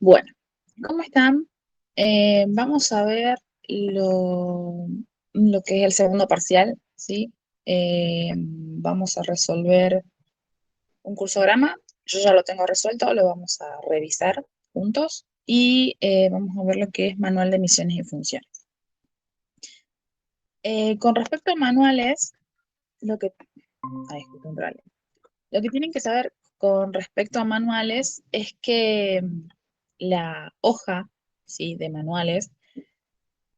Bueno, ¿cómo están? Vamos a ver lo que es el segundo parcial, ¿sí? Vamos a resolver un cursograma. Yo ya lo tengo resuelto, lo vamos a revisar juntos y vamos a ver lo que es manual de misiones y funciones. Con respecto a manuales, lo que, ay, disculpen, vale. Lo que tienen que saber con respecto a manuales es que la hoja, ¿sí?, de manuales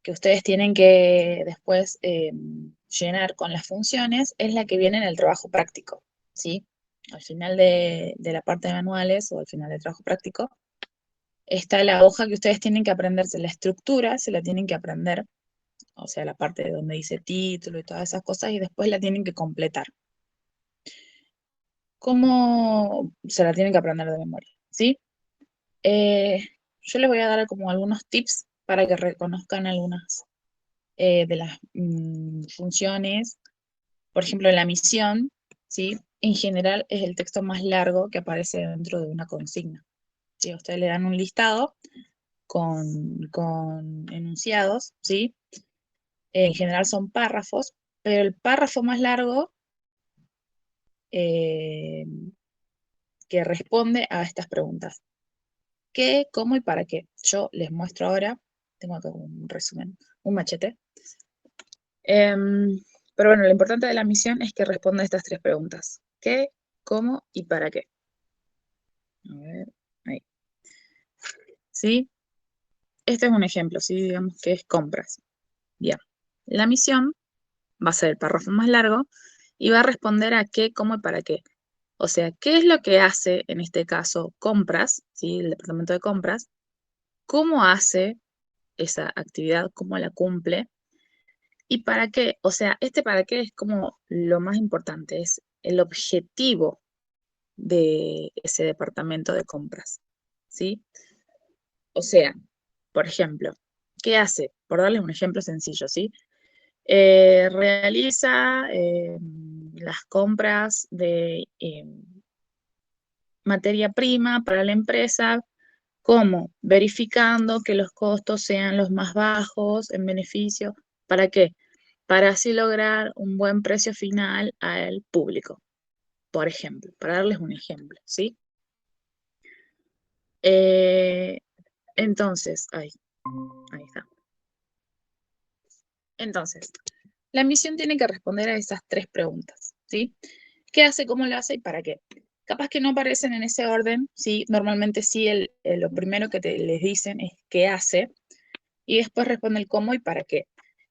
que ustedes tienen que después llenar con las funciones es la que viene en el trabajo práctico, ¿sí? Al final de la parte de manuales o al final del trabajo práctico está la hoja que ustedes tienen que aprenderse, la estructura se la tienen que aprender, o sea, la parte de donde dice título y todas esas cosas, y después la tienen que completar. ¿Cómo se la tienen que aprender de memoria? ¿Sí? Eh, yo les voy a dar como algunos tips para que reconozcan algunas de las funciones. Por ejemplo, la misión, ¿sí? En general es el texto más largo que aparece dentro de una consigna. ¿Sí? Ustedes le dan un listado con enunciados, ¿sí? En general son párrafos, pero el párrafo más largo eh, que responde a estas preguntas. ¿Qué, cómo y para qué? Yo les muestro ahora, tengo acá un resumen, un machete. Pero bueno, lo importante de la misión es que responda a estas tres preguntas. ¿Qué, cómo y para qué? A ver, ahí. ¿Sí? Este es un ejemplo, ¿sí? Digamos que es compras. Bien. La misión va a ser el párrafo más largo y va a responder a qué, cómo y para qué. O sea, ¿qué es lo que hace, en este caso, compras, ¿sí? El departamento de compras? ¿Cómo hace esa actividad? ¿Cómo la cumple? ¿Y para qué? O sea, este para qué es como lo más importante, es el objetivo de ese departamento de compras, ¿sí? O sea, por ejemplo, ¿qué hace? Por darles un ejemplo sencillo, ¿sí? Realiza las compras de materia prima para la empresa. ¿Cómo? Verificando que los costos sean los más bajos en beneficio. ¿Para qué? Para así lograr un buen precio final al público, por ejemplo, para darles un ejemplo, ¿sí? Eh, entonces, ahí está. Entonces, la misión tiene que responder a esas tres preguntas, ¿sí? ¿Qué hace, cómo lo hace y para qué? Capaz que no aparecen en ese orden, ¿sí? Normalmente sí, lo primero que les dicen es qué hace y después responde el cómo y para qué.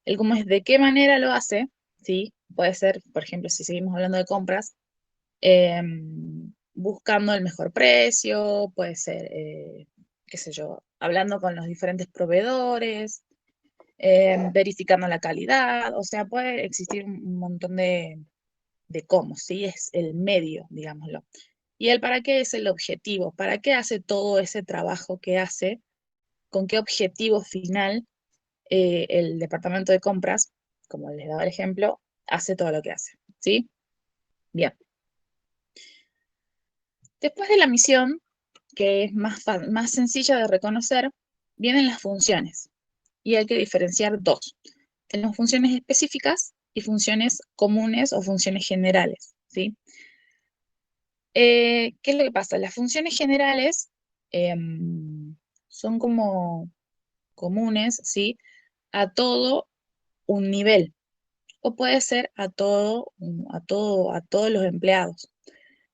El cómo es de qué manera lo hace, ¿sí? Puede ser, por ejemplo, si seguimos hablando de compras, buscando el mejor precio, puede ser, qué sé yo, hablando con los diferentes proveedores, verificando la calidad, o sea, puede existir un montón de cómo, ¿sí? Es el medio, digámoslo. Y el para qué es el objetivo, para qué hace todo ese trabajo que hace, con qué objetivo final el departamento de compras, como les daba el ejemplo, hace todo lo que hace, ¿sí? Bien. Después de la misión, que es más sencilla de reconocer, vienen las funciones. Y hay que diferenciar dos. Tenemos funciones específicas y funciones comunes o funciones generales, ¿sí? ¿Qué es lo que pasa? Las funciones generales son como comunes, ¿sí? A todo un nivel, o puede ser a todos los empleados.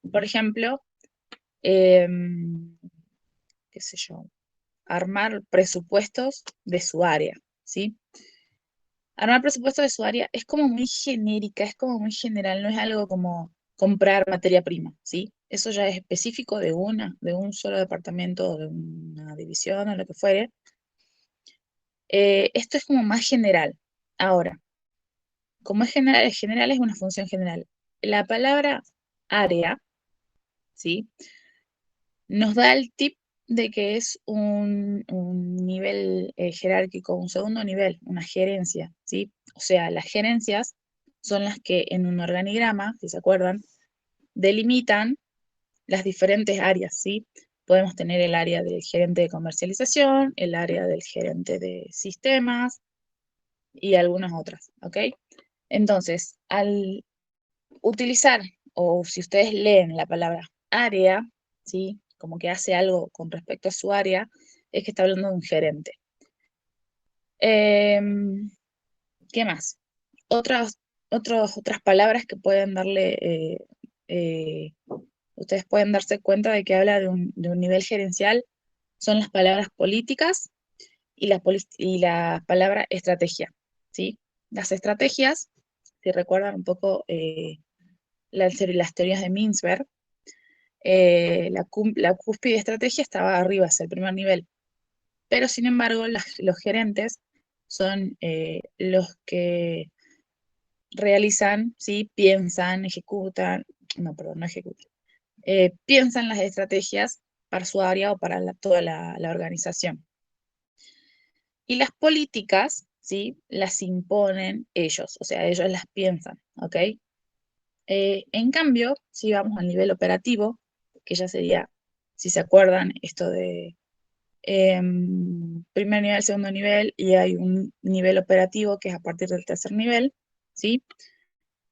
Por ejemplo, qué sé yo, armar presupuestos de su área, ¿sí? Armar presupuestos de su área es como muy genérica, es como muy general, no es algo como comprar materia prima, ¿sí? Eso ya es específico de un solo departamento o de una división o lo que fuere. Esto es como más general. Ahora, como es general es una función general. La palabra área, ¿sí? Nos da el tip de que es un nivel jerárquico, un segundo nivel, una gerencia, ¿sí? O sea, las gerencias son las que en un organigrama, si se acuerdan, delimitan las diferentes áreas, ¿sí? Podemos tener el área del gerente de comercialización, el área del gerente de sistemas y algunas otras, ¿ok? Entonces, al utilizar, o si ustedes leen la palabra área, ¿sí? Como que hace algo con respecto a su área, es que está hablando de un gerente. ¿Qué más? Otras, otras palabras que pueden darle, eh, ustedes pueden darse cuenta de que habla de un nivel gerencial, son las palabras políticas y la palabra estrategia, ¿sí? Las estrategias, si recuerdan un poco las teorías de Mintzberg, la cúspide de estrategia estaba arriba, es el primer nivel, pero sin embargo los gerentes son los que realizan, ¿sí? Piensan, ejecutan, no, perdón, no ejecutan, piensan las estrategias para su área o para toda la organización. Y las políticas, ¿sí? Las imponen ellos, o sea, ellos las piensan, ¿ok? En cambio, si vamos al nivel operativo, que ya sería, si se acuerdan, esto de primer nivel, segundo nivel, y hay un nivel operativo que es a partir del tercer nivel, ¿sí?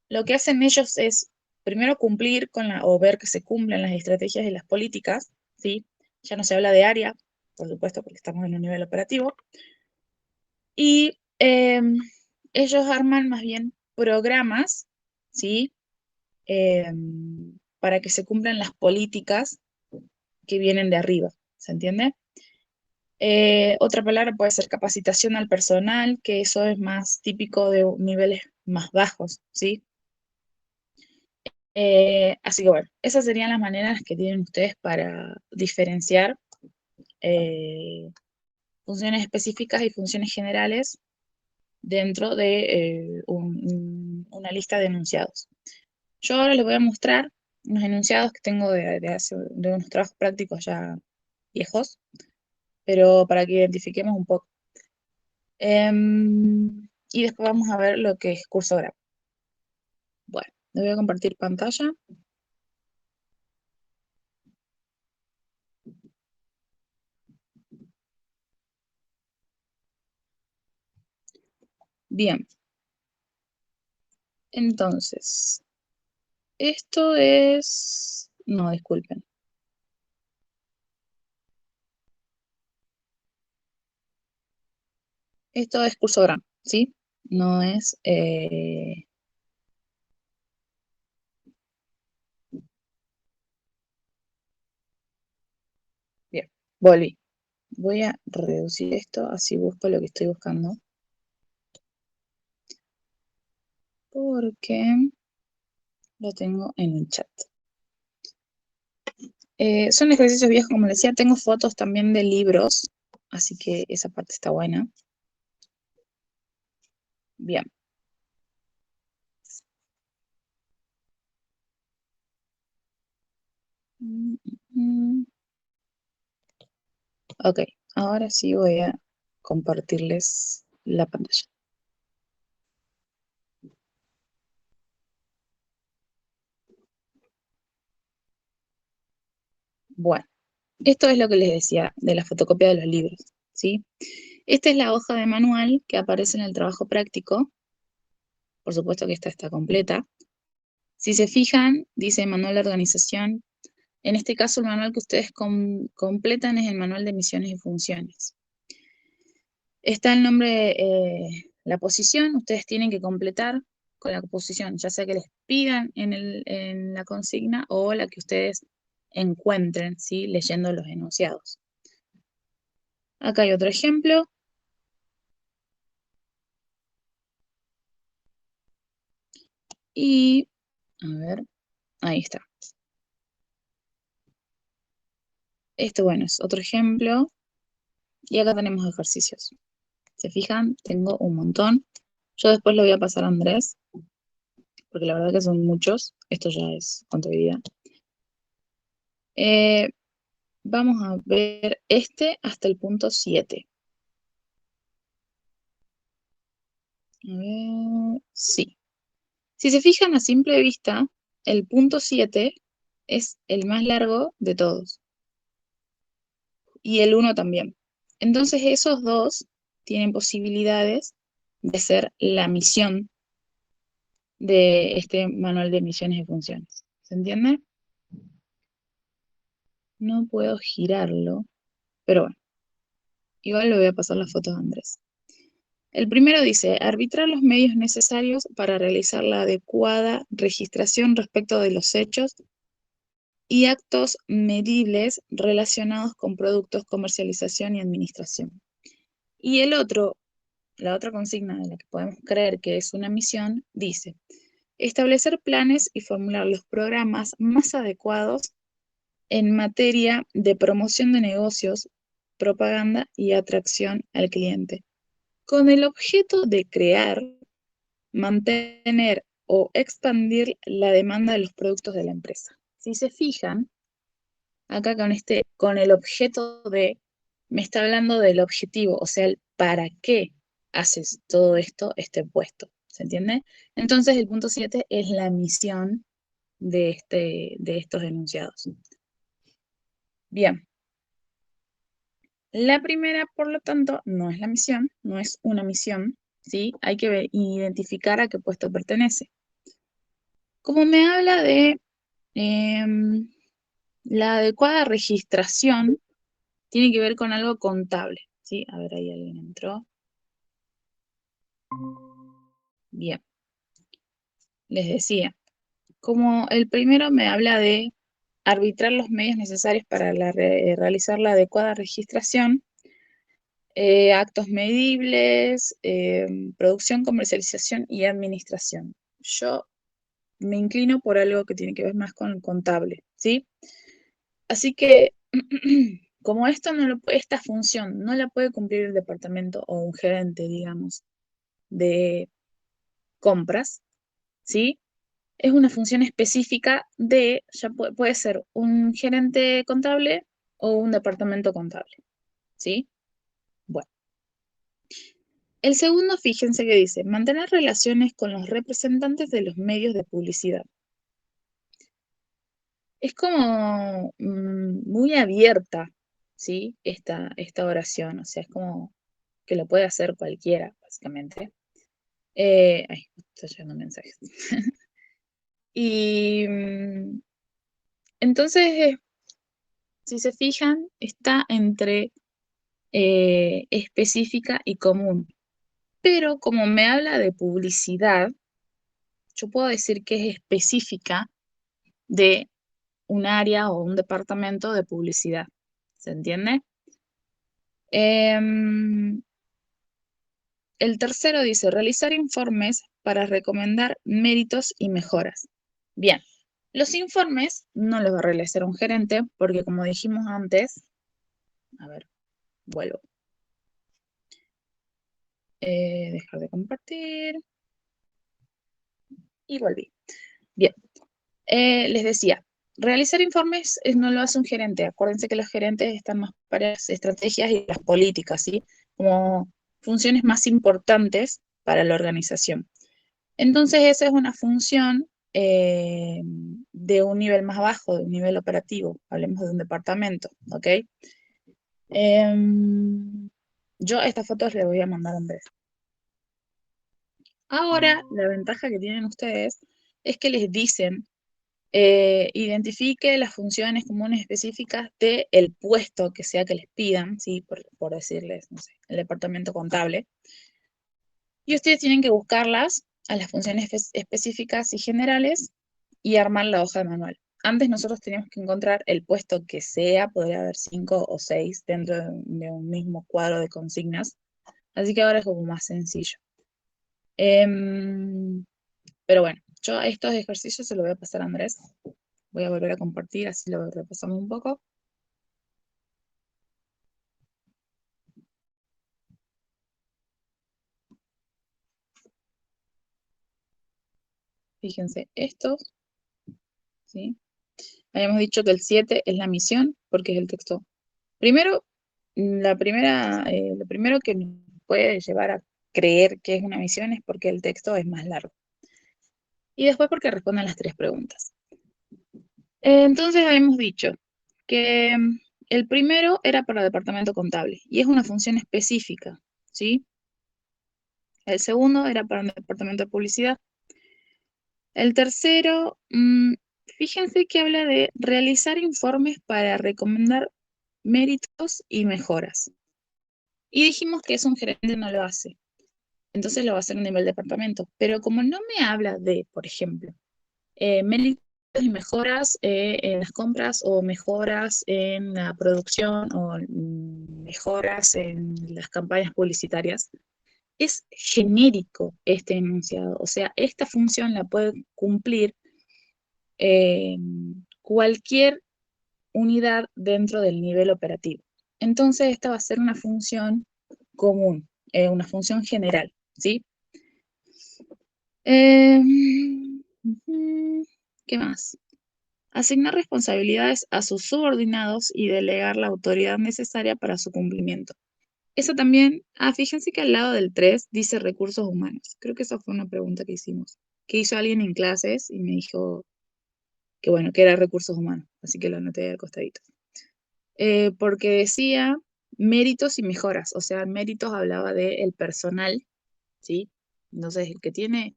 Lo que hacen ellos es primero cumplir o ver que se cumplen las estrategias y las políticas, ¿sí? Ya no se habla de área, por supuesto, porque estamos en un nivel operativo, y ellos arman más bien programas, ¿sí? Para que se cumplan las políticas que vienen de arriba, ¿se entiende? Otra palabra puede ser capacitación al personal, que eso es más típico de niveles más bajos, ¿sí? Así que bueno, esas serían las maneras que tienen ustedes para diferenciar eh, funciones específicas y funciones generales dentro de una lista de enunciados. Yo ahora les voy a mostrar unos enunciados que tengo de unos trabajos prácticos ya viejos, pero para que identifiquemos un poco. Y después vamos a ver lo que es cursograma. Bueno, les voy a compartir pantalla. Bien, entonces, esto es... No, disculpen. Esto es cursograma, ¿sí? No es... Bien, volví. Voy a reducir esto, así busco lo que estoy buscando. Porque lo tengo en el chat. Son ejercicios viejos, como les decía, tengo fotos también de libros, así que esa parte está buena. Bien. Mm, mm. Ok, ahora sí voy a compartirles la pantalla. Bueno, esto es lo que les decía de la fotocopia de los libros, ¿sí? Esta es la hoja de manual que aparece en el trabajo práctico. Por supuesto que esta está completa. Si se fijan, dice manual de organización. En este caso, el manual que ustedes completan es el manual de misiones y funciones. Está el nombre, la posición, ustedes tienen que completar con la posición, ya sea que les pidan en la consigna o la que ustedes encuentren, ¿sí? Leyendo los enunciados. Acá hay otro ejemplo. Y, a ver, ahí está. Esto, bueno, es otro ejemplo. Y acá tenemos ejercicios. ¿Se fijan? Tengo un montón. Yo después lo voy a pasar a Andrés, porque la verdad que son muchos. Esto ya es contabilidad. Eh, Vamos a ver este hasta el punto 7. A ver, sí. Si se fijan a simple vista, el punto 7 es el más largo de todos. y el 1 también. Entonces esos dos tienen posibilidades de ser la misión de este manual de misiones y funciones. ¿Se entiende? No puedo girarlo, pero bueno, igual le voy a pasar las fotos a Andrés. El primero dice, arbitrar los medios necesarios para realizar la adecuada registración respecto de los hechos y actos medibles relacionados con productos, comercialización y administración. Y el otro, la otra consigna de la que podemos creer que es una misión, dice, establecer planes y formular los programas más adecuados en materia de promoción de negocios, propaganda y atracción al cliente, con el objeto de crear, mantener o expandir la demanda de los productos de la empresa. Si se fijan, acá con el objeto de, me está hablando del objetivo, o sea, el para qué haces todo esto, este puesto. ¿Se entiende? Entonces el punto 7 es la misión de estos enunciados. Bien. La primera, por lo tanto, no es la misión, no es una misión, ¿sí? Hay que identificar a qué puesto pertenece. Como me habla de la adecuada registración, tiene que ver con algo contable, ¿sí? A ver, ahí alguien entró. Bien, les decía, como el primero me habla de arbitrar los medios necesarios para realizar la adecuada registración, actos medibles, producción, comercialización y administración. Yo me inclino por algo que tiene que ver más con el contable, ¿sí? Así que, como esta función no la puede cumplir el departamento o un gerente, digamos, de compras, ¿sí? Es una función específica ya puede ser un gerente contable o un departamento contable, ¿sí? Bueno. El segundo, fíjense que dice, mantener relaciones con los representantes de los medios de publicidad. Es como muy abierta, ¿sí? Esta oración, o sea, es como que lo puede hacer cualquiera, básicamente. Ay, estoy llegando mensajes. Y entonces, si se fijan, está entre específica y común. Pero como me habla de publicidad, yo puedo decir que es específica de un área o un departamento de publicidad. ¿Se entiende? El tercero dice, realizar informes para recomendar méritos y mejoras. Bien, los informes no los va a realizar un gerente porque como dijimos antes, a ver, vuelvo. Dejar de compartir. Y volví. Bien, les decía, realizar informes no lo hace un gerente. Acuérdense que los gerentes están más para las estrategias y las políticas, ¿sí? Como funciones más importantes para la organización. Entonces, esa es una función de un nivel más bajo, de un nivel operativo. Hablemos de un departamento, ¿ok? Yo a estas fotos les voy a mandar a Andrés. Ahora, la ventaja que tienen ustedes es que les dicen identifique las funciones comunes específicas del puesto que sea que les pidan, ¿sí? Por decirles, no sé, el departamento contable. Y ustedes tienen que buscarlas a las funciones específicas y generales y armar la hoja de manual. Antes nosotros teníamos que encontrar el puesto que sea, podría haber 5 o 6 dentro de un mismo cuadro de consignas, así que ahora es como más sencillo. Pero bueno, yo a estos ejercicios se los voy a pasar a Andrés. Voy a volver a compartir, así lo repasamos un poco. Fíjense, estos, ¿sí? Habíamos dicho que el 7 es la misión, porque es el texto. Primero, lo primero que nos puede llevar a creer que es una misión es porque el texto es más largo. Y después porque responden las 3 preguntas. Entonces habíamos dicho que El primero era para departamento contable y es una función específica, ¿sí? El segundo era para un departamento de publicidad. El tercero, fíjense que habla de realizar informes para recomendar méritos y mejoras. Y dijimos que eso un gerente no lo hace. Entonces lo va a hacer a nivel departamento. Pero como no me habla de, por ejemplo, méritos y mejoras en las compras o mejoras en la producción o mejoras en las campañas publicitarias, es genérico este enunciado. O sea, esta función la puede cumplir eh, cualquier unidad dentro del nivel operativo. Entonces, esta va a ser una función común, una función general, ¿sí? Eh, ¿Qué más? Asignar responsabilidades a sus subordinados y delegar la autoridad necesaria para su cumplimiento. Eso también, fíjense que al lado del 3 dice recursos humanos. Creo que esa fue una pregunta que hicimos, que hizo alguien en clases y me dijo que bueno, que era recursos humanos, así que lo anoté al costadito. Porque decía méritos y mejoras, o sea, méritos hablaba del personal, ¿sí? Entonces, el que tiene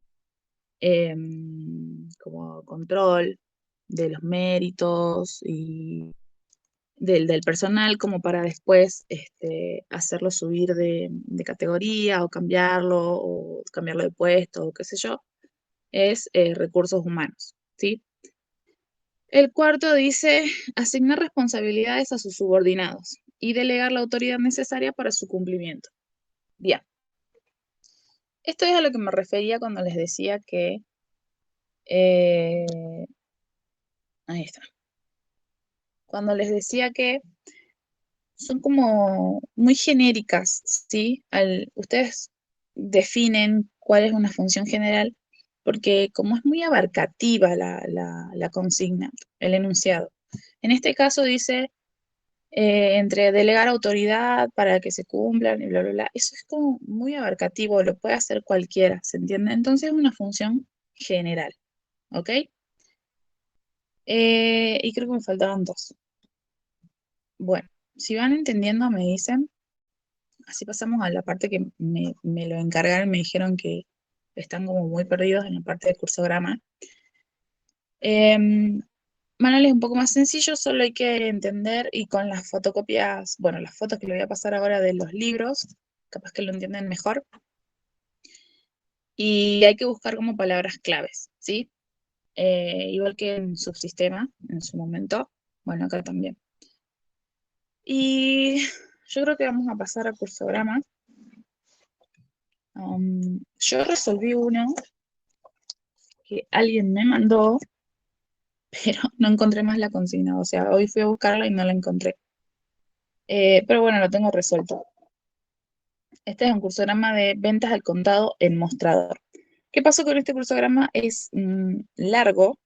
como control de los méritos y del personal como para después hacerlo subir de categoría o cambiarlo de puesto o qué sé yo, es recursos humanos, ¿sí? El cuarto dice asignar responsabilidades a sus subordinados y delegar la autoridad necesaria para su cumplimiento. Bien, esto es a lo que me refería cuando les decía que... eh, ahí está. Cuando les decía que son como muy genéricas, ¿sí? Ustedes definen cuál es una función general, porque como es muy abarcativa la consigna, el enunciado. En este caso dice, entre delegar autoridad para que se cumplan y bla, bla, bla, eso es como muy abarcativo, lo puede hacer cualquiera, ¿se entiende? Entonces es una función general, ¿ok? Y creo que me faltaban dos. Bueno, si van entendiendo, me dicen. Así pasamos a la parte que me lo encargaron, me dijeron que están como muy perdidos en la parte de cursograma. Manual es un poco más sencillo, solo hay que entender y con las fotocopias, bueno, las fotos que le voy a pasar ahora de los libros, capaz que lo entienden mejor. Y hay que buscar como palabras claves, ¿sí? Igual que en subsistema, en su momento, bueno, acá también. Y yo creo que vamos a pasar a cursograma. Yo resolví uno que alguien me mandó, pero no encontré más la consigna. O sea, hoy fui a buscarla y no la encontré. Pero bueno, lo tengo resuelto. Este es un cursograma de ventas al contado en mostrador. ¿Qué pasó con este cursograma? Es largo,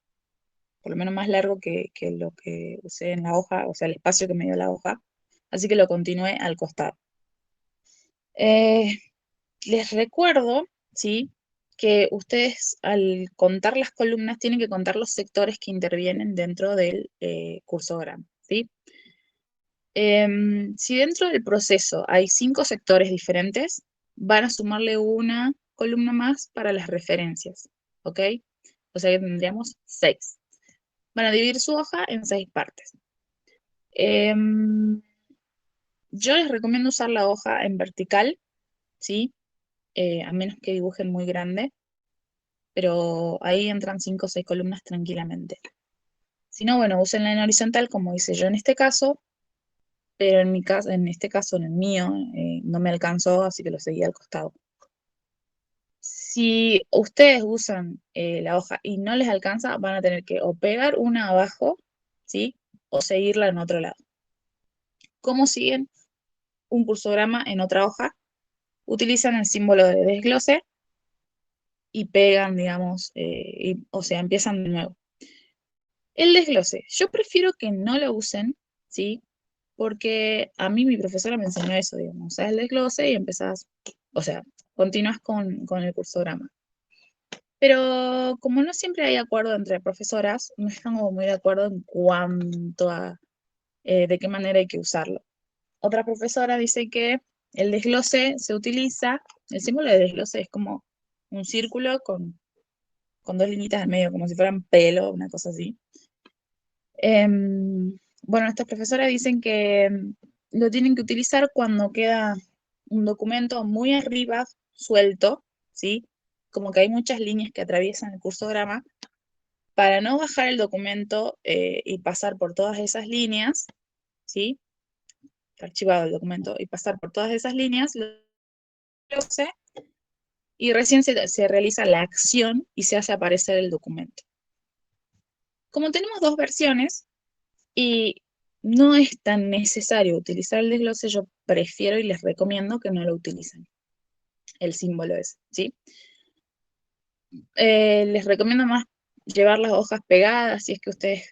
por lo menos más largo que lo que usé en la hoja, o sea, el espacio que me dio la hoja. Así que lo continué al costado. Eh, Les recuerdo, ¿sí? Que ustedes al contar las columnas tienen que contar los sectores que intervienen dentro del cursograma, ¿sí? Si dentro del proceso hay 5 sectores diferentes, van a sumarle una columna más para las referencias, ¿ok? O sea que tendríamos 6. Van a dividir su hoja en 6 partes. Em, yo les recomiendo usar la hoja en vertical, ¿sí? A menos que dibujen muy grande, pero ahí entran 5 o 6 columnas tranquilamente. Si no, bueno, úsenla en horizontal como hice yo en este caso, pero en mi caso, en este caso, en el mío, no me alcanzó, así que lo seguí al costado. Si ustedes usan la hoja y no les alcanza, van a tener que o pegar una abajo, ¿sí? O seguirla en otro lado. ¿Cómo siguen un cursograma en otra hoja? Utilizan el símbolo de desglose y pegan, digamos, o sea, empiezan de nuevo. El desglose, yo prefiero que no lo usen, ¿sí? Porque a mí mi profesora me enseñó eso, digamos, usás el desglose y empezás, o sea, continúas con el cursograma. Pero como no siempre hay acuerdo entre profesoras, no estamos muy de acuerdo en cuanto a de qué manera hay que usarlo. Otra profesora dice que el desglose se utiliza, el símbolo de desglose es como un círculo con dos linitas en medio, como si fueran pelo, una cosa así. Bueno, estas profesoras dicen que lo tienen que utilizar cuando queda un documento muy arriba, suelto, ¿sí? Como que hay muchas líneas que atraviesan el cursograma. Para no bajar el documento y pasar por todas esas líneas, ¿sí? Está archivado el documento y pasar por todas esas líneas, lo sé, y recién se realiza la acción y se hace aparecer el documento. Como tenemos dos versiones, y no es tan necesario utilizar el desglose, yo prefiero y les recomiendo que no lo utilicen, el símbolo ese, ¿sí? Les recomiendo más llevar las hojas pegadas si es que ustedes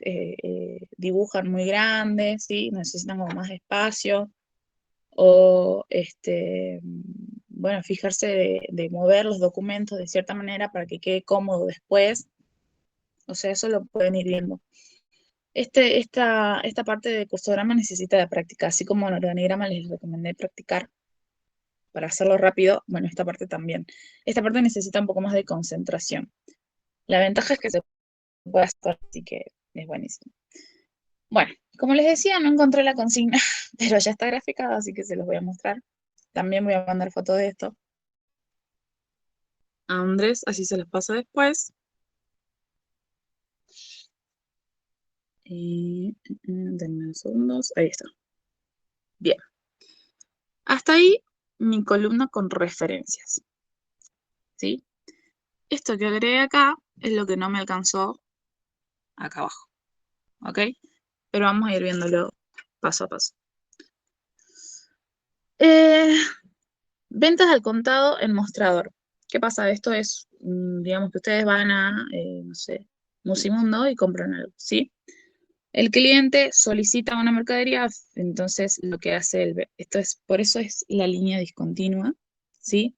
dibujan muy grandes, ¿sí? Necesitan como más espacio, o bueno, fijarse de mover los documentos de cierta manera para que quede cómodo después, o sea, eso lo pueden ir viendo. Esta parte de cursograma necesita de práctica, así como en organigrama les recomendé practicar para hacerlo rápido, bueno, esta parte también. Esta parte necesita un poco más de concentración. La ventaja es que se puede hacer, así que es buenísimo. Bueno, como les decía, no encontré la consigna, pero ya está graficada, así que se los voy a mostrar. También voy a mandar fotos de esto a Andrés, así se los paso después. Denme unos segundos, ahí está. Bien. Hasta ahí mi columna con referencias, ¿sí? Esto que agregué acá es lo que no me alcanzó acá abajo, ¿ok? Pero vamos a ir viéndolo paso a paso. Ventas al contado en mostrador. ¿Qué pasa? Esto es, digamos que ustedes van a, no sé, Musimundo y compran algo, ¿sí? El cliente solicita una mercadería, entonces lo que hace por eso es la línea discontinua, ¿sí?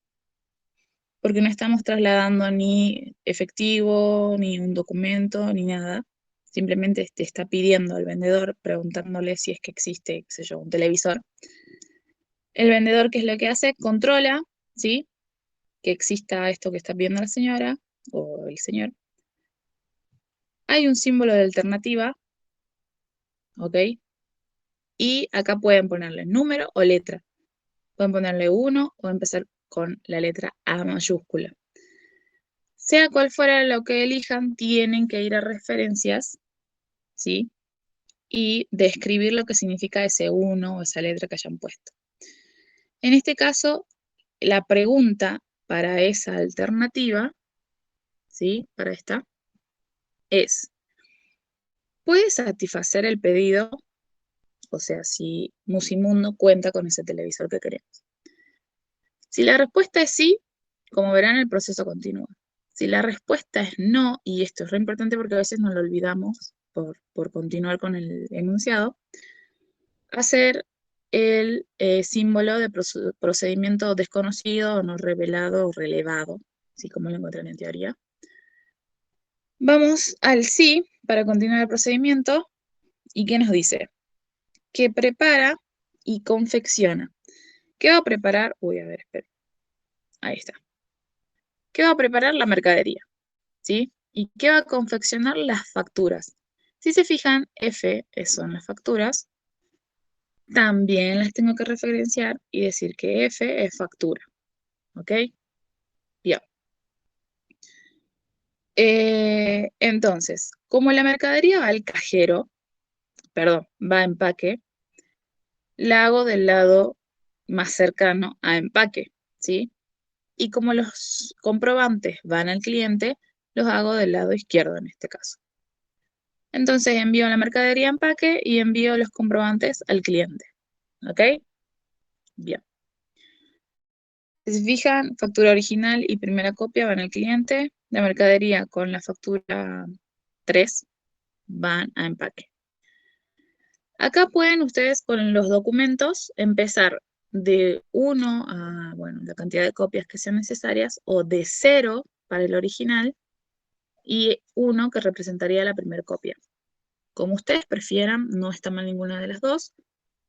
Porque no estamos trasladando ni efectivo, ni un documento, ni nada. Simplemente te está pidiendo al vendedor, preguntándole si es que existe, qué sé yo, un televisor. El vendedor, ¿qué es lo que hace? Controla, ¿sí? Que exista esto que está pidiendo la señora o el señor. Hay un símbolo de alternativa, ¿ok? Y acá pueden ponerle número o letra. Pueden ponerle 1 o empezar con la letra A mayúscula. Sea cual fuera lo que elijan, tienen que ir a referencias, ¿sí? Y describir lo que significa ese 1 o esa letra que hayan puesto. En este caso, la pregunta para esa alternativa, ¿sí? Para esta, es, ¿puede satisfacer el pedido? O sea, si Musimundo cuenta con ese televisor que queremos. Si la respuesta es sí, como verán, el proceso continúa. Si la respuesta es no, y esto es re importante porque a veces nos lo olvidamos por continuar con el enunciado, hacer el símbolo de procedimiento desconocido, no revelado o relevado, así como lo encuentran en teoría. Vamos al sí para continuar el procedimiento. ¿Y qué nos dice? Que prepara y confecciona. ¿Qué va a preparar? Uy, a ver, espera. Ahí está. ¿Qué va a preparar? La mercadería, ¿sí? ¿Y qué va a confeccionar? Las facturas. Si se fijan, F son las facturas. También las tengo que referenciar y decir que F es factura. ¿Ok? Bien. Entonces, como la mercadería va al cajero, perdón, va a empaque, la hago del lado más cercano a empaque, ¿sí? Y como los comprobantes van al cliente, los hago del lado izquierdo en este caso. Entonces envío la mercadería a empaque y envío los comprobantes al cliente. ¿Ok? Bien. Si se fijan, factura original y primera copia van al cliente. La mercadería con la factura 3 van a empaque. Acá pueden ustedes con los documentos empezar de 1 a, bueno, la cantidad de copias que sean necesarias, o de 0 para el original y 1 que representaría la primera copia. Como ustedes prefieran, no está mal ninguna de las dos,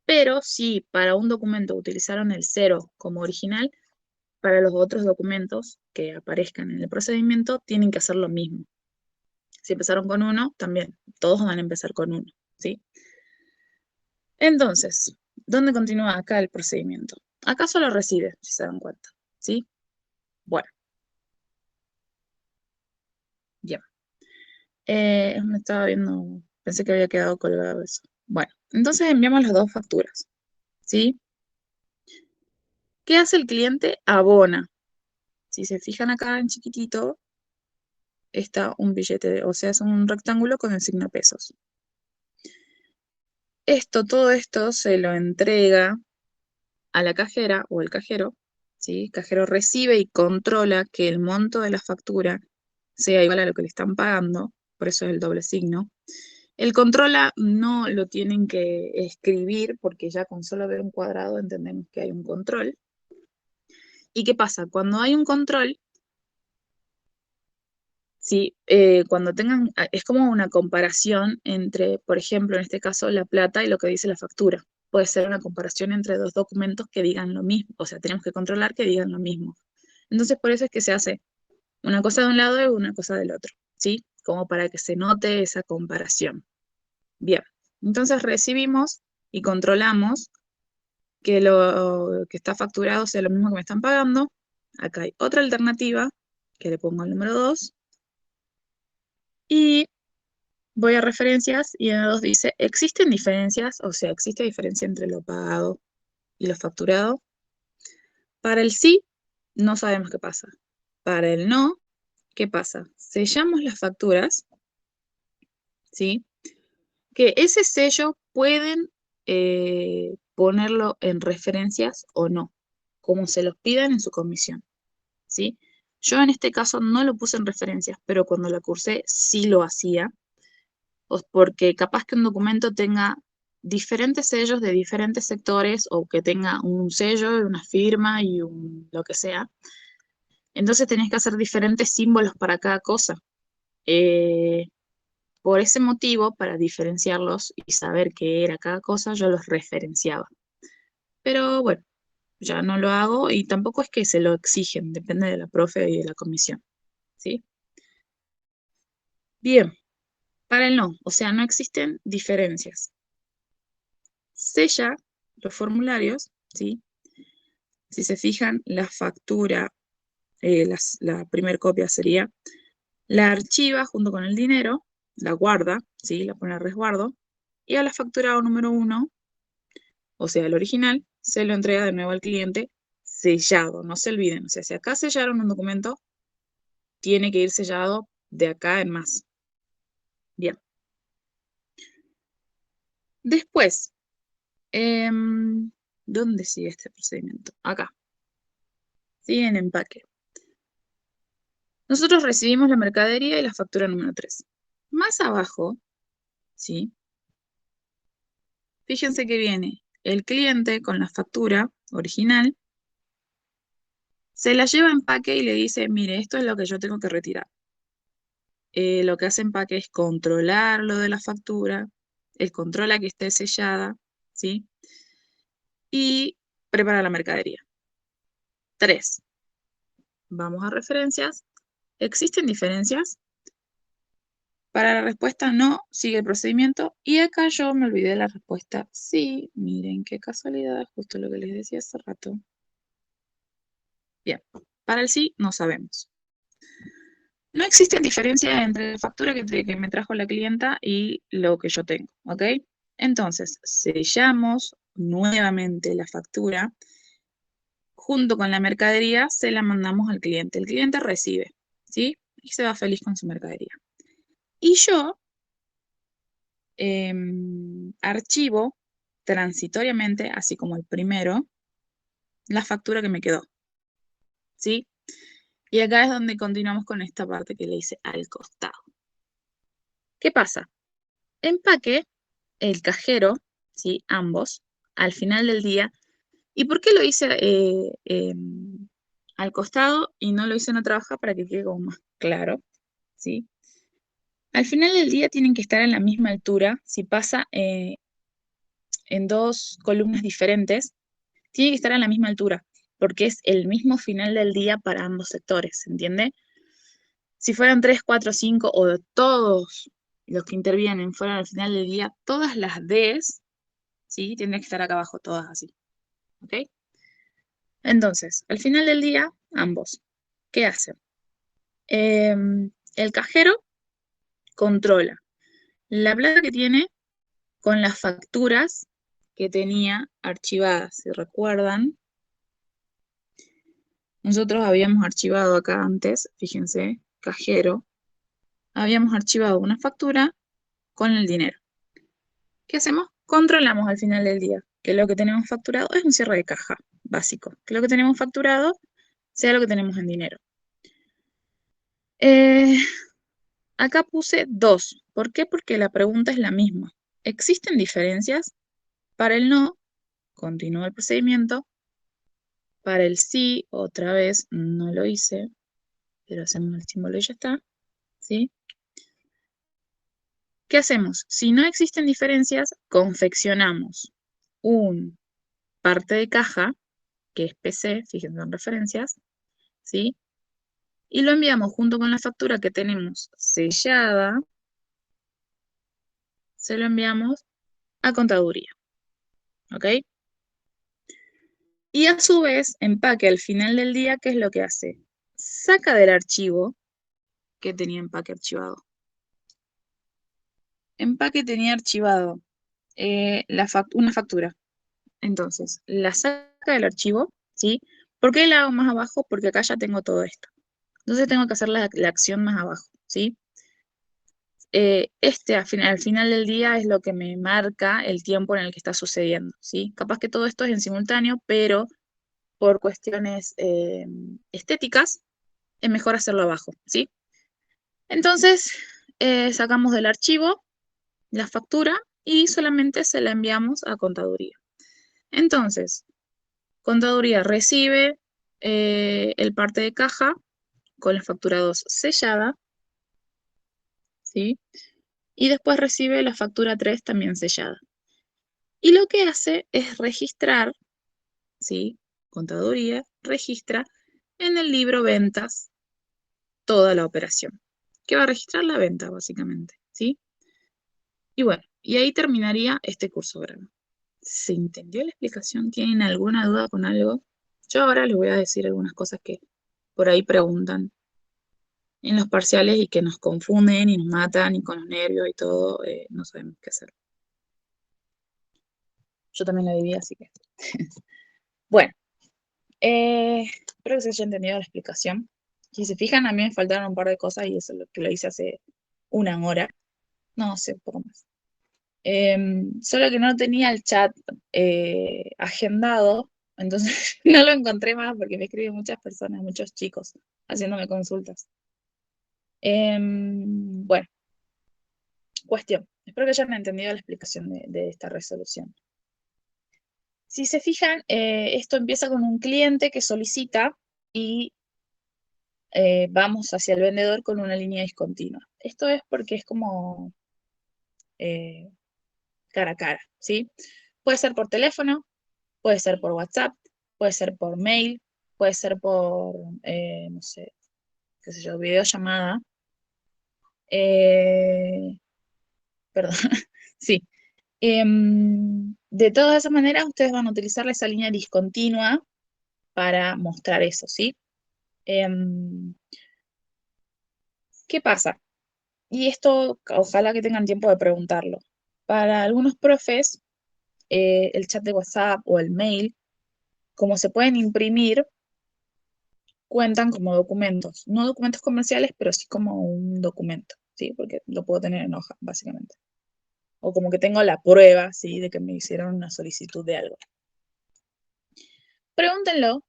pero si para un documento utilizaron el 0 como original, para los otros documentos que aparezcan en el procedimiento tienen que hacer lo mismo. Si empezaron con 1, también todos van a empezar con 1, ¿sí? Entonces, ¿dónde continúa acá el procedimiento? Acá solo recibe, si se dan cuenta, ¿sí? Bueno, bien. Me estaba viendo, pensé que había quedado colgado eso. Bueno, entonces enviamos las dos facturas, ¿sí? ¿Qué hace el cliente? Abona. Si se fijan acá en chiquitito, está un billete, o sea, es un rectángulo con el signo pesos. Todo esto se lo entrega a la cajera o el cajero, ¿sí? El cajero recibe y controla que el monto de la factura sea igual a lo que le están pagando, por eso es el doble signo. El controla no lo tienen que escribir porque ya con solo ver un cuadrado entendemos que hay un control. ¿Y qué pasa? Cuando hay un control, sí, cuando tengan, es como una comparación entre, por ejemplo, en este caso, la plata y lo que dice la factura. Puede ser una comparación entre dos documentos que digan lo mismo, o sea, tenemos que controlar que digan lo mismo. Entonces, por eso es que se hace una cosa de un lado y una cosa del otro, ¿sí? Como para que se note esa comparación. Bien, entonces recibimos y controlamos que lo que está facturado sea lo mismo que me están pagando. Acá hay otra alternativa, que le pongo el número 2, y voy a referencias y en la 2 dice, ¿existen diferencias? O sea, ¿existe diferencia entre lo pagado y lo facturado? Para el sí, no sabemos qué pasa. Para el no, ¿qué pasa? Sellamos las facturas, ¿sí? Que ese sello pueden ponerlo en referencias o no, como se los pidan en su comisión, ¿sí? Yo en este caso no lo puse en referencias, pero cuando la cursé sí lo hacía, porque capaz que un documento tenga diferentes sellos de diferentes sectores o que tenga un sello, una firma y lo que sea. Entonces tenés que hacer diferentes símbolos para cada cosa. Eh, por ese motivo, para diferenciarlos y saber qué era cada cosa, yo los referenciaba. Pero bueno, ya no lo hago y tampoco es que se lo exigen, depende de la profe y de la comisión, ¿sí? Bien, para el no, o sea, no existen diferencias. Sella los formularios, ¿sí? Si se fijan, la factura, la primera copia sería, la archiva junto con el dinero, la guarda, ¿sí? La pone a resguardo, y a la factura número 1, o sea, el original, se lo entrega de nuevo al cliente sellado, no se olviden. O sea, si acá sellaron un documento, tiene que ir sellado de acá en más. Bien. Después, ¿dónde sigue este procedimiento? Acá. Sigue en empaque. Nosotros recibimos la mercadería y la factura número 3. Más abajo, ¿sí? Fíjense que viene el cliente con la factura original, se la lleva a empaque y le dice, mire, esto es lo que yo tengo que retirar. Lo que hace empaque es controlar lo de la factura, él controla que esté sellada, ¿sí? Y prepara la mercadería. 3. Vamos a referencias. ¿Existen diferencias? Para la respuesta no, sigue el procedimiento. Y acá yo me olvidé de la respuesta sí. Miren qué casualidad, justo lo que les decía hace rato. Bien, para el sí no sabemos. No existe diferencia entre la factura que me trajo la clienta y lo que yo tengo, ¿ok? Entonces, sellamos nuevamente la factura. Junto con la mercadería, se la mandamos al cliente. El cliente recibe, ¿sí? Y se va feliz con su mercadería. Y yo archivo transitoriamente, así como el primero, la factura que me quedó, ¿sí? Y acá es donde continuamos con esta parte que le hice al costado. ¿Qué pasa? Empaque, el cajero, ¿sí? Ambos, al final del día. ¿Y por qué lo hice al costado y no lo hice en otra hoja para que quede como más claro? ¿Sí? Al final del día tienen que estar a la misma altura. Si pasa en dos columnas diferentes, tiene que estar a la misma altura, porque es el mismo final del día para ambos sectores, ¿se entiende? Si fueran 3, 4, 5 o todos los que intervienen fueran al final del día, todas las Ds, ¿sí? Tienen que estar acá abajo, todas así, ¿ok? Entonces, al final del día, ambos, ¿qué hacen? El cajero controla la plata que tiene con las facturas que tenía archivadas. Si recuerdan, nosotros habíamos archivado acá antes, fíjense, cajero, habíamos archivado una factura con el dinero. ¿Qué hacemos? Controlamos al final del día que lo que tenemos facturado es un cierre de caja básico, que lo que tenemos facturado sea lo que tenemos en dinero. Eh, Acá puse 2. ¿Por qué? Porque la pregunta es la misma. ¿Existen diferencias? Para el no, continúa el procedimiento. Para el sí, otra vez, no lo hice, pero hacemos el símbolo y ya está. ¿Sí? ¿Qué hacemos? Si no existen diferencias, confeccionamos un parte de caja, que es PC, fíjense en referencias, ¿sí? Y lo enviamos junto con la factura que tenemos sellada, se lo enviamos a contaduría, ¿ok? Y a su vez, empaque al final del día, ¿qué es lo que hace? Saca del archivo que tenía empaque archivado. Empaque tenía archivado una factura. Entonces, la saca del archivo, ¿sí? ¿Por qué la hago más abajo? Porque acá ya tengo todo esto. Entonces tengo que hacer la acción más abajo, ¿sí? Al final del día es lo que me marca el tiempo en el que está sucediendo, ¿sí? Capaz que todo esto es en simultáneo, pero por cuestiones estéticas es mejor hacerlo abajo, ¿sí? Entonces, sacamos del archivo la factura y solamente se la enviamos a contaduría. Entonces, contaduría recibe el parte de caja con la factura 2 sellada, ¿sí? Y después recibe la factura 3 también sellada. Y lo que hace es registrar, ¿sí? Contaduría registra en el libro ventas toda la operación. ¿Qué va a registrar? La venta, básicamente, ¿sí? Y bueno, y ahí terminaría este curso grano. ¿Se entendió la explicación? ¿Tienen alguna duda con algo? Yo ahora les voy a decir algunas cosas que por ahí preguntan en los parciales y que nos confunden y nos matan y con los nervios y todo, no sabemos qué hacer. Yo también la viví, así que... Bueno, espero que se haya entendido la explicación. Si se fijan, a mí me faltaron un par de cosas y eso es lo que lo hice hace una hora. No sé, un poco más. Solo que no tenía el chat agendado, entonces no lo encontré más porque me escriben muchas personas, muchos chicos, haciéndome consultas. Bueno, cuestión. Espero que hayan entendido la explicación de esta resolución. Si se fijan, esto empieza con un cliente que solicita y vamos hacia el vendedor con una línea discontinua. Esto es porque es como eh, cara a cara, ¿sí? Puede ser por teléfono, puede ser por WhatsApp, puede ser por mail, puede ser por, no sé, qué sé yo, videollamada. Eh, Perdón, sí. De todas esas maneras, ustedes van a utilizar esa línea discontinua para mostrar eso, ¿sí? Em, ¿Qué pasa? Y esto, ojalá que tengan tiempo de preguntarlo. Para algunos profes, el chat de WhatsApp o el mail, como se pueden imprimir, cuentan como documentos. No documentos comerciales, pero sí como un documento, ¿sí? Porque lo puedo tener en hoja, básicamente. O como que tengo la prueba, ¿sí? De que me hicieron una solicitud de algo. Pregúntenlo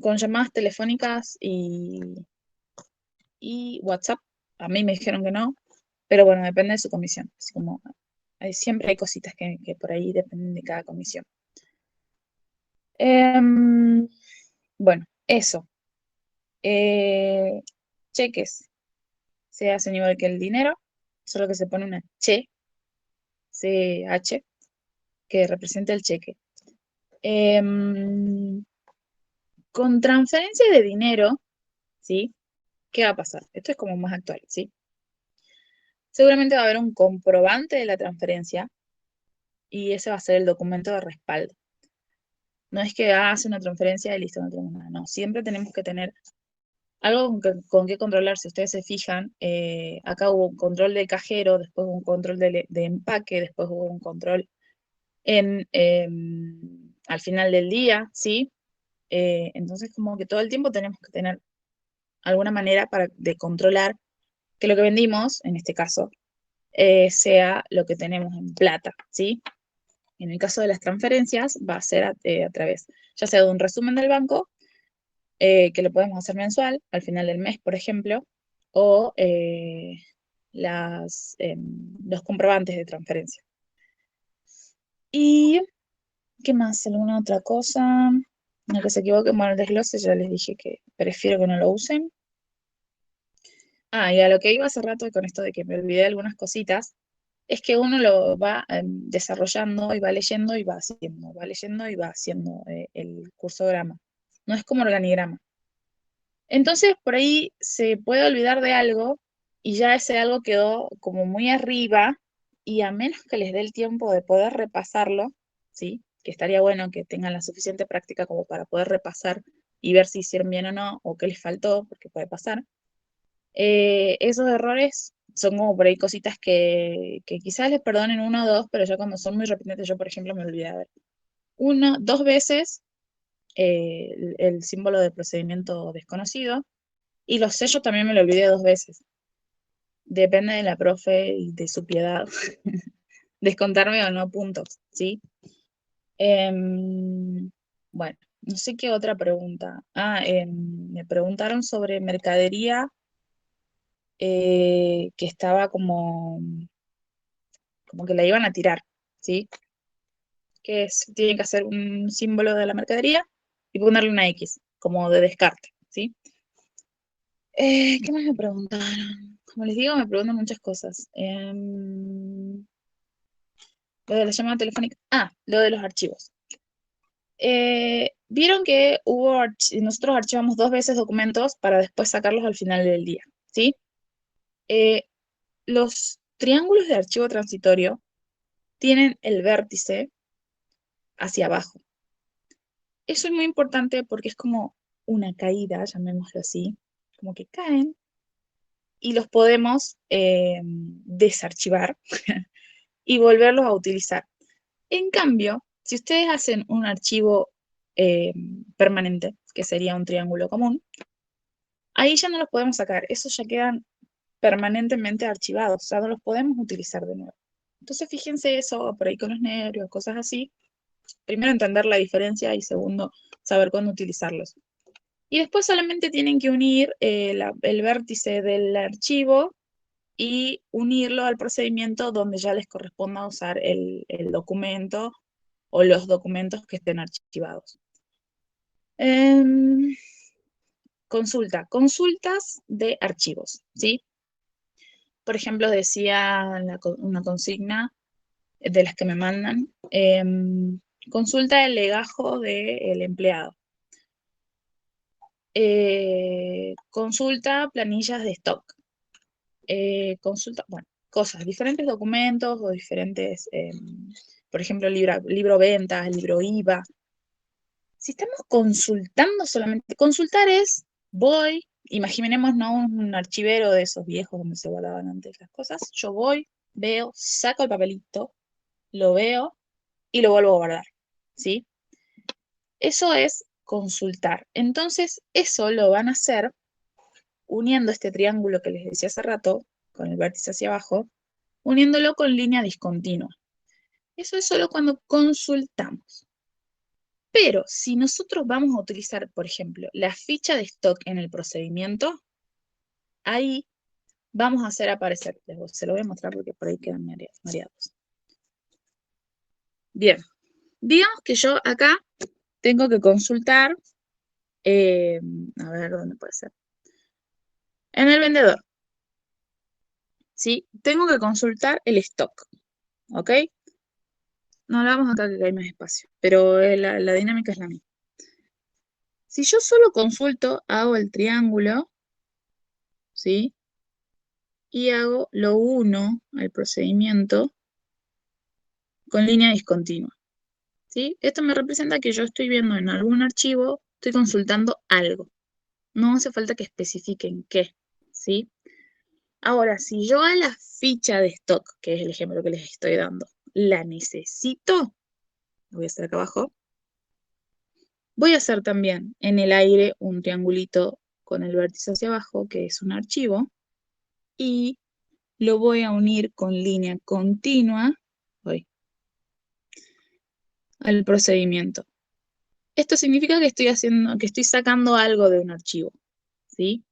con llamadas telefónicas y WhatsApp. A mí me dijeron que no, pero bueno, depende de su comisión. Así como siempre hay cositas que por ahí dependen de cada comisión. Bueno, eso. Cheques. se hacen igual que el dinero, solo que se pone una CH, que representa el cheque. Con transferencia de dinero, ¿sí? ¿Qué va a pasar? Esto es como más actual, ¿sí? Seguramente va a haber un comprobante de la transferencia y ese va a ser el documento de respaldo. No es que hace una transferencia y listo, no tenemos nada. No, siempre tenemos que tener algo con que controlar. Si ustedes se fijan, acá hubo un control de cajero, después hubo un control de empaque, después hubo un control al final del día, ¿sí? Entonces, como que todo el tiempo tenemos que tener alguna manera de controlar que lo que vendimos, en este caso, sea lo que tenemos en plata, ¿sí? En el caso de las transferencias, va a ser a través, ya sea de un resumen del banco, que lo podemos hacer mensual, al final del mes, por ejemplo, o los comprobantes de transferencia. ¿Y qué más? ¿Alguna otra cosa? No que se equivoquen, bueno, el desglose ya les dije que prefiero que no lo usen. Ah, y a lo que iba hace rato con esto de que me olvidé de algunas cositas, es que uno lo va desarrollando y va leyendo y va haciendo, va leyendo y va haciendo el cursograma. No es como organigrama. Entonces, por ahí se puede olvidar de algo y ya ese algo quedó como muy arriba y a menos que les dé el tiempo de poder repasarlo, ¿sí? Que estaría bueno que tengan la suficiente práctica como para poder repasar y ver si hicieron bien o no, o qué les faltó, porque puede pasar. Esos errores son como por ahí cositas que quizás les perdonen uno o dos, pero ya cuando son muy repetentes, yo por ejemplo me olvidé de ver dos veces el símbolo de procedimiento desconocido y los sellos también me lo olvidé dos veces. Depende de la profe y de su piedad descontarme o no puntos, ¿sí? Bueno, no sé qué otra pregunta. Me preguntaron sobre mercadería que estaba como que la iban a tirar, ¿sí? Tienen que hacer un símbolo de la mercadería y ponerle una X, como de descarte, ¿sí? ¿Qué más me preguntaron? Como les digo, me preguntan muchas cosas. Lo de la llamada telefónica. Ah, lo de los archivos. Vieron que nosotros archivamos dos veces documentos para después sacarlos al final del día, ¿sí? Los triángulos de archivo transitorio tienen el vértice hacia abajo. Eso es muy importante porque es como una caída, llamémoslo así, como que caen y los podemos desarchivar y volverlos a utilizar. En cambio, si ustedes hacen un archivo permanente, que sería un triángulo común, ahí ya no los podemos sacar, esos ya quedan permanentemente archivados, ya no los podemos utilizar de nuevo. Entonces, fíjense eso, por ahí con los nervios, cosas así. Primero, entender la diferencia y segundo, saber cuándo utilizarlos. Y después solamente tienen que unir el vértice del archivo y unirlo al procedimiento donde ya les corresponda usar el documento o los documentos que estén archivados. Consultas de archivos, ¿sí? Por ejemplo, decía una consigna de las que me mandan, consulta el legajo del empleado. Consulta planillas de stock. Consulta, bueno, cosas, diferentes documentos o diferentes, por ejemplo, libro ventas, libro IVA. Si estamos consultando solamente, consultar es, imaginemos no un archivero de esos viejos donde se guardaban antes las cosas, yo voy, veo, saco el papelito, lo veo y lo vuelvo a guardar, ¿sí? Eso es consultar. Entonces, eso lo van a hacer uniendo este triángulo que les decía hace rato, con el vértice hacia abajo, uniéndolo con línea discontinua. Eso es solo cuando consultamos. Pero si nosotros vamos a utilizar, por ejemplo, la ficha de stock en el procedimiento, ahí vamos a hacer aparecer, se lo voy a mostrar porque por ahí quedan mareados. Bien, digamos que yo acá tengo que consultar, a ver, ¿dónde puede ser? En el vendedor. ¿sí? Tengo que consultar el stock, ¿ok? No hablamos acá que hay más espacio, pero la dinámica es la misma. Si yo solo consulto, hago el triángulo, ¿sí? Y lo uno al procedimiento con línea discontinua, ¿sí? Esto me representa que yo estoy viendo en algún archivo, estoy consultando algo. No hace falta que especifiquen qué, ¿sí? Ahora, si yo a la ficha de stock, que es el ejemplo que les estoy dando, la necesito, lo voy a hacer acá abajo, voy a hacer también en el aire un triangulito con el vértice hacia abajo, que es un archivo, y lo voy a unir con línea continua voy, al procedimiento. Esto significa que estoy sacando algo de un archivo, ¿sí?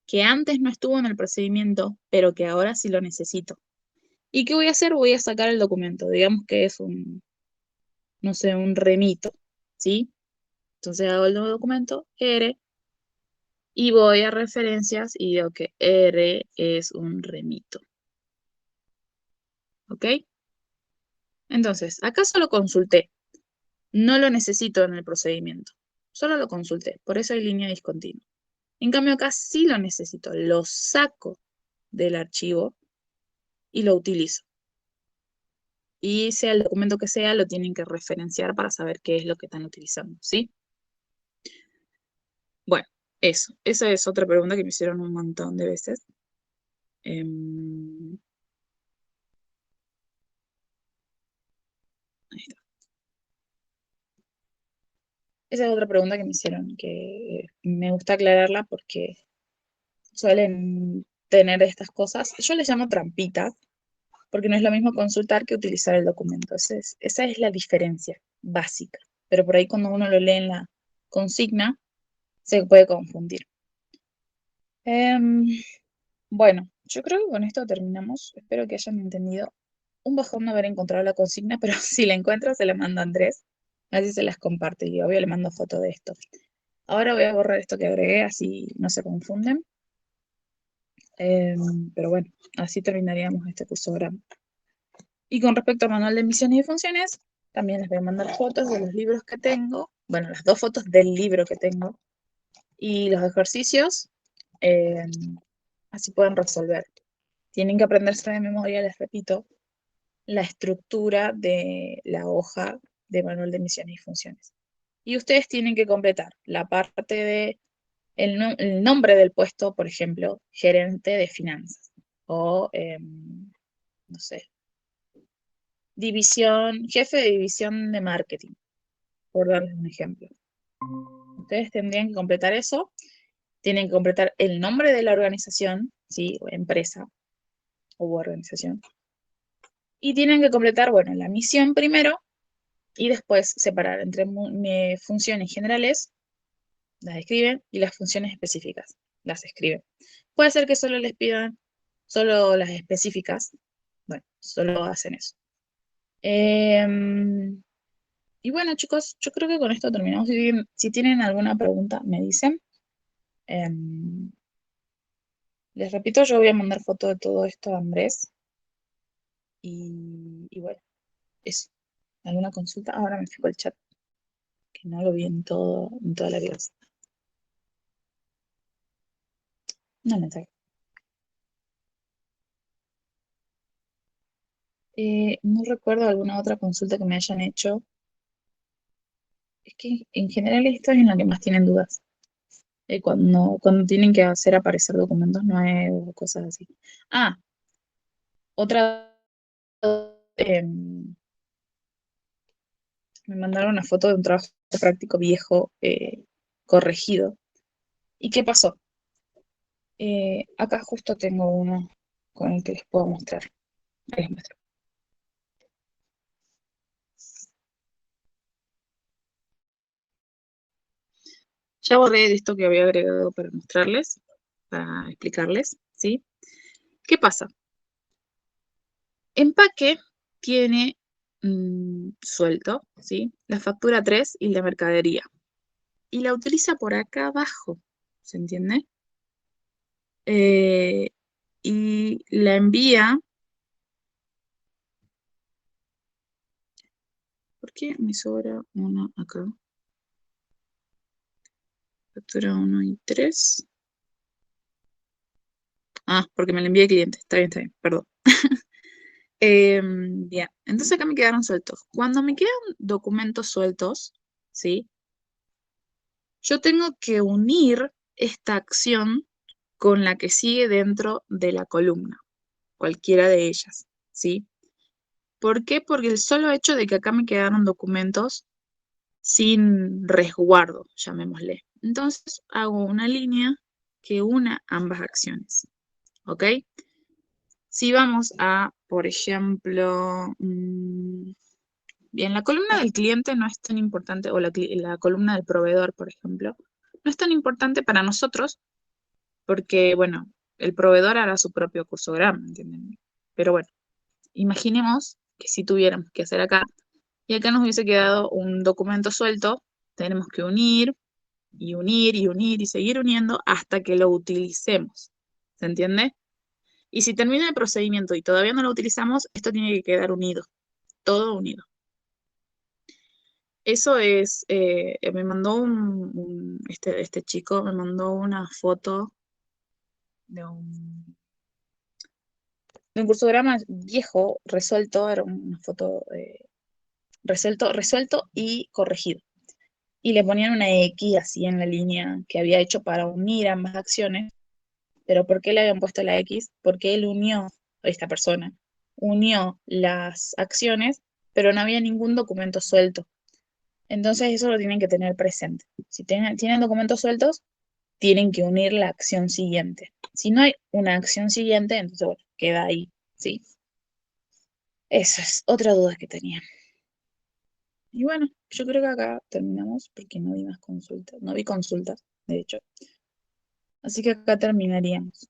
Que antes no estuvo en el procedimiento, pero que ahora sí lo necesito. ¿Y qué voy a hacer? Voy a sacar el documento. Digamos que es no sé, un remito, ¿sí? Entonces hago el nuevo documento, R, y voy a referencias y digo que R es un remito. ¿Ok? Entonces, acá solo consulté. No lo necesito en el procedimiento. Solo lo consulté. Por eso hay línea discontinua. En cambio, acá sí lo necesito. Lo saco del archivo y lo utilizo. Y sea el documento que sea, lo tienen que referenciar para saber qué es lo que están utilizando, ¿sí? Bueno, eso. Esa es otra pregunta que me hicieron un montón de veces. Ahí está. Esa es otra pregunta que me hicieron, que me gusta aclararla porque suelen tener estas cosas. Yo les llamo trampitas, porque no es lo mismo consultar que utilizar el documento. Esa es la diferencia básica. Pero por ahí cuando uno lo lee en la consigna, se puede confundir. Em, bueno, yo creo que con esto terminamos. Espero que hayan entendido. Un bajón no haber encontrado la consigna, pero si la encuentro se la mando a Andrés. Así se las comparte y obvio le mando foto de esto. Ahora voy a borrar esto que agregué, así no se confunden. Pero bueno, así terminaríamos este curso grande. Y con respecto al manual de misiones y funciones, también les voy a mandar fotos de los libros que tengo. Bueno, las dos fotos del libro que tengo. Y los ejercicios, eh, así pueden resolver. Tienen que aprenderse de memoria, les repito, la estructura de la hoja de manual de misiones y funciones. Y ustedes tienen que completar la parte de el nombre del puesto, por ejemplo, gerente de finanzas o, no sé, jefe de división de marketing, por darles un ejemplo. Ustedes tendrían que completar eso, tienen que completar el nombre de la organización, ¿sí? O empresa u organización, y tienen que completar, bueno, la misión primero y después separar entre funciones generales, las escriben, y las funciones específicas, las escriben. Puede ser que solo les pidan solo las específicas, bueno, solo hacen eso. Y bueno, chicos, yo creo que con esto terminamos. Si tienen alguna pregunta, me dicen. Em, les repito, yo voy a mandar foto de todo esto a Andrés. Y bueno, eso. ¿Alguna consulta? Ahora me fijo el chat, que no lo vi en toda la clase. No mensaje. No recuerdo alguna otra consulta que me hayan hecho. Es que en general esto es en lo que más tienen dudas. Cuando tienen que hacer aparecer documentos nuevos o cosas así. Ah, otra. em, Me mandaron una foto de un trabajo práctico viejo corregido. ¿Y qué pasó? Acá justo tengo uno con el que les puedo mostrar. Ahí les muestro. Ya borré de esto que había agregado para mostrarles, para explicarles, ¿sí? ¿Qué pasa? Empaque tiene suelto, ¿sí? La factura 3 y la mercadería. Y la utiliza por acá abajo, ¿se entiende? Y la envía. ¿Por qué me sobra una acá? Factura 1 y 3. Ah, porque me la envié el cliente. Está bien, perdón. Bien, entonces acá me quedaron sueltos. Cuando me quedan documentos sueltos, ¿sí? Yo tengo que unir esta acción con la que sigue dentro de la columna, cualquiera de ellas, ¿sí? ¿Por qué? Porque el solo hecho de que acá me quedaron documentos sin resguardo, llamémosle. Entonces hago una línea que una ambas acciones, ¿ok? Si vamos a, por ejemplo, bien, la columna del cliente no es tan importante, o la columna del proveedor, por ejemplo, no es tan importante para nosotros porque, bueno, el proveedor hará su propio cursograma, ¿entienden? Pero bueno, imaginemos que si tuviéramos que hacer acá, y acá nos hubiese quedado un documento suelto, tenemos que unir y unir y unir y seguir uniendo hasta que lo utilicemos. ¿Se entiende? Y si termina el procedimiento y todavía no lo utilizamos, esto tiene que quedar unido, todo unido. Eso es, me mandó este chico me mandó una foto de un cursograma viejo, resuelto, era una foto resuelto y corregido. Y le ponían una X así en la línea que había hecho para unir ambas acciones. Pero ¿por qué le habían puesto la X? Porque él unió, esta persona, unió las acciones, pero no había ningún documento suelto. Entonces eso lo tienen que tener presente. Si tienen documentos sueltos, tienen que unir la acción siguiente. Si no hay una acción siguiente, entonces bueno, queda ahí, ¿sí? Esa es otra duda que tenía. Y bueno, yo creo que acá terminamos porque no vi más consultas, no vi consultas, de hecho. Así que acá terminaríamos.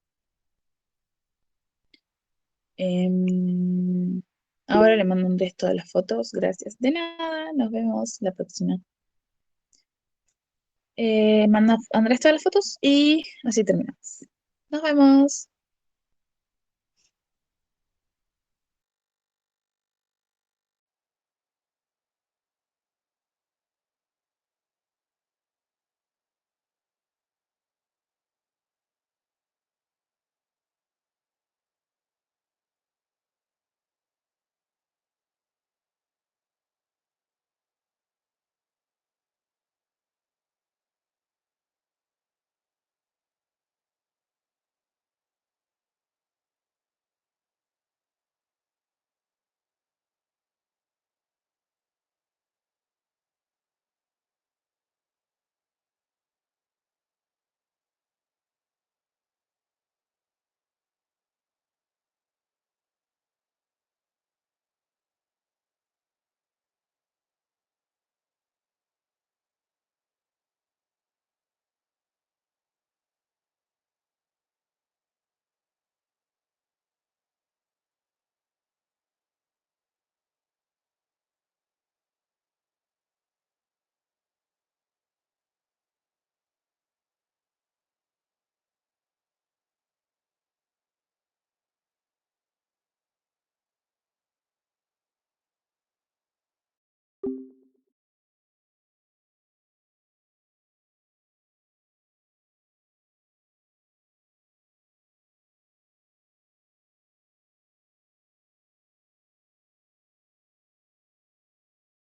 Em, Ahora le mando un texto de las fotos. Gracias. De nada, nos vemos la próxima. Manda Andrés todas las fotos y así terminamos. Nos vemos.